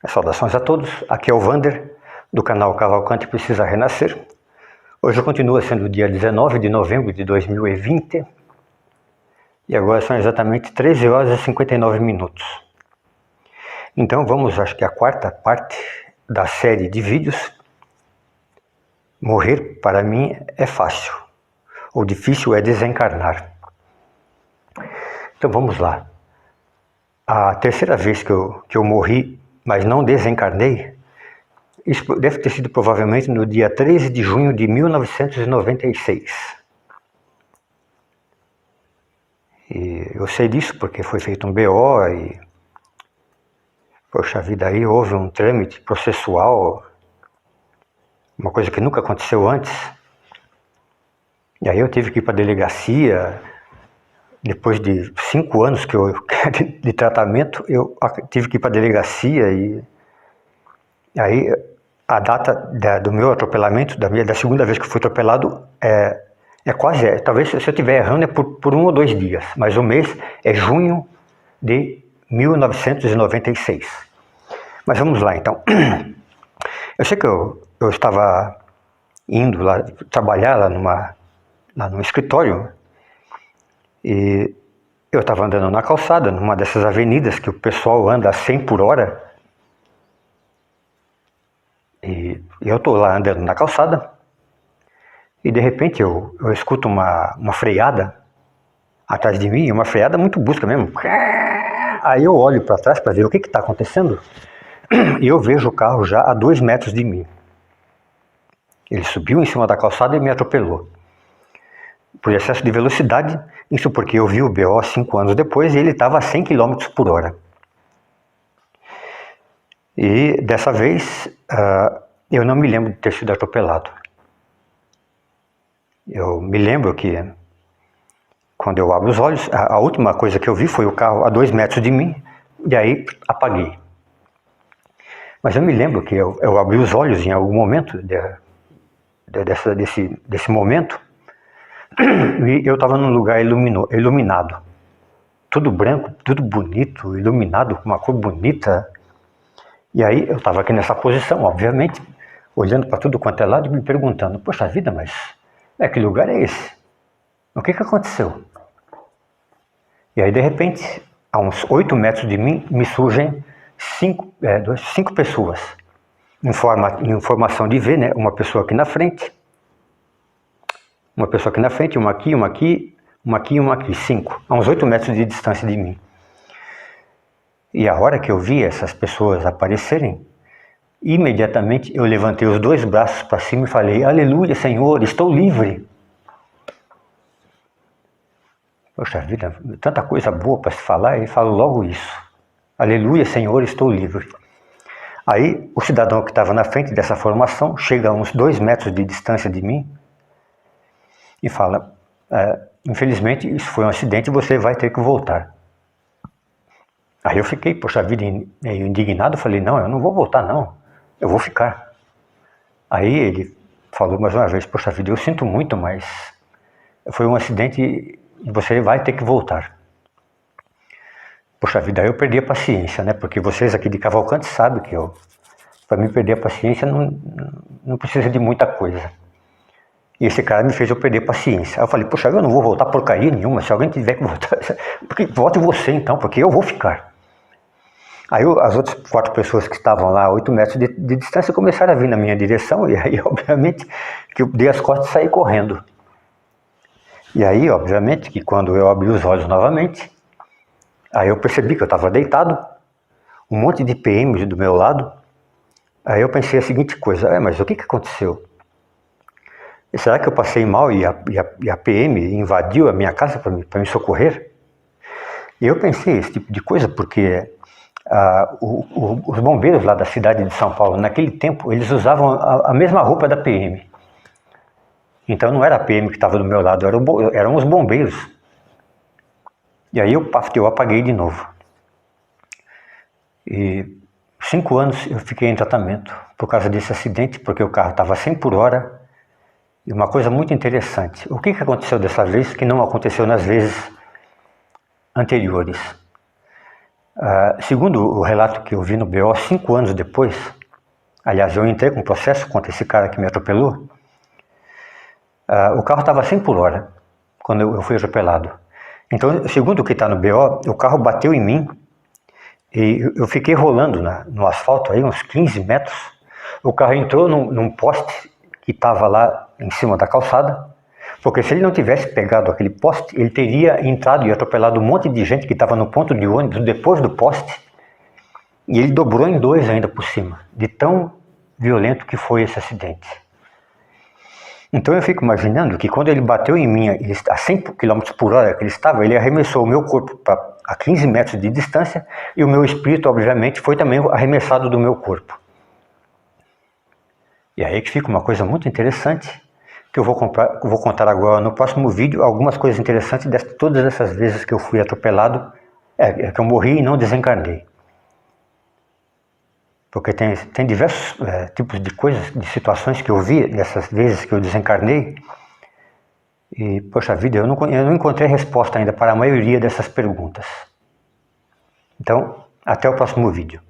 Saudações a todos, aqui é o Vander, do canal Cavalcante Precisa Renascer. Hoje continua sendo o dia 19 de novembro de 2020 e agora são exatamente 13 horas e 59 minutos. Então vamos, acho que a quarta parte da série de vídeos. Morrer para mim é fácil, o difícil é desencarnar. Então vamos lá. A terceira vez que eu morri, mas não desencarnei, isso deve ter sido provavelmente no dia 13 de junho de 1996. E eu sei disso porque foi feito um BO e, poxa vida, aí houve um trâmite processual, uma coisa que nunca aconteceu antes. E aí eu tive que ir para a delegacia. Depois de 5 anos de tratamento, eu tive que ir para a delegacia e aí a data do meu atropelamento, da segunda vez que eu fui atropelado, talvez se eu estiver errando é por 1 ou 2 dias, mas o mês é junho de 1996. Mas vamos lá então. Eu sei que eu estava indo lá trabalhar lá no escritório. E eu estava andando na calçada, numa dessas avenidas que o pessoal anda a 100 por hora. E eu estou lá andando na calçada e de repente eu escuto uma freada atrás de mim, uma freada muito brusca mesmo. Aí eu olho para trás para ver o que está acontecendo e eu vejo o carro já a 2 metros de mim. Ele subiu em cima da calçada e me atropelou. Por excesso de velocidade, isso porque eu vi o BO 5 anos depois e ele estava a 100 km por hora. E dessa vez, eu não me lembro de ter sido atropelado. Eu me lembro que, quando eu abro os olhos, a última coisa que eu vi foi o carro a 2 metros de mim, e aí apaguei. Mas eu me lembro que eu abri os olhos em algum momento desse momento, e eu estava num lugar iluminado, tudo branco, tudo bonito, iluminado, com uma cor bonita. E aí eu estava aqui nessa posição, obviamente, olhando para tudo quanto é lado e me perguntando, poxa vida, mas que lugar é esse? O que aconteceu? E aí de repente, a uns 8 metros de mim, me surgem 5 pessoas, em formação de V, né? Uma pessoa aqui na frente, uma aqui, uma aqui, e uma aqui, 5, a uns 8 metros de distância de mim. E a hora que eu vi essas pessoas aparecerem, imediatamente eu levantei os 2 braços para cima e falei, aleluia, Senhor, estou livre. Poxa vida, tanta coisa boa para se falar e falo logo isso. Aleluia, Senhor, estou livre. Aí o cidadão que estava na frente dessa formação chega a uns 2 metros de distância de mim e fala, infelizmente isso foi um acidente e você vai ter que voltar. Aí eu fiquei, poxa vida, meio indignado, falei, não, eu não vou voltar não, eu vou ficar. Aí ele falou mais uma vez, poxa vida, eu sinto muito, mas foi um acidente e você vai ter que voltar. Poxa vida, aí eu perdi a paciência, né, porque vocês aqui de Cavalcante sabem que para mim perder a paciência não precisa de muita coisa. E esse cara me fez eu perder paciência. Aí eu falei, poxa, eu não vou voltar porcaria nenhuma, se alguém tiver que voltar, porque volte você então, porque eu vou ficar. Aí as outras 4 pessoas que estavam lá a 8 metros de distância começaram a vir na minha direção, e aí obviamente que eu dei as costas e saí correndo. E aí obviamente que quando eu abri os olhos novamente, aí eu percebi que eu estava deitado, um monte de PMs do meu lado. Aí eu pensei a seguinte coisa, mas o que aconteceu? Será que eu passei mal e a PM invadiu a minha casa para me socorrer? E eu pensei esse tipo de coisa porque os bombeiros lá da cidade de São Paulo, naquele tempo, eles usavam a mesma roupa da PM. Então não era a PM que estava do meu lado, eram os bombeiros. E aí eu apaguei de novo. E 5 anos eu fiquei em tratamento por causa desse acidente, porque o carro estava a 100 por hora. E uma coisa muito interessante, o que aconteceu dessa vez que não aconteceu nas vezes anteriores? Segundo o relato que eu vi no BO, 5 anos depois, aliás, eu entrei com um processo contra esse cara que me atropelou, o carro estava 100 por hora quando eu fui atropelado. Então, segundo o que está no BO, o carro bateu em mim e eu fiquei rolando no asfalto aí uns 15 metros. O carro entrou num poste que estava lá em cima da calçada, porque se ele não tivesse pegado aquele poste, ele teria entrado e atropelado um monte de gente que estava no ponto de ônibus depois do poste, e ele dobrou em dois ainda por cima, de tão violento que foi esse acidente. Então eu fico imaginando que quando ele bateu em mim a 100 km por hora que ele estava, ele arremessou o meu corpo a 15 metros de distância, e o meu espírito, obviamente, foi também arremessado do meu corpo. E aí que fica uma coisa muito interessante, que eu vou contar agora no próximo vídeo, algumas coisas interessantes de todas essas vezes que eu fui atropelado, que eu morri e não desencarnei. Porque tem diversos tipos de coisas, de situações que eu vi nessas vezes que eu desencarnei, e, poxa vida, eu não encontrei resposta ainda para a maioria dessas perguntas. Então, até o próximo vídeo.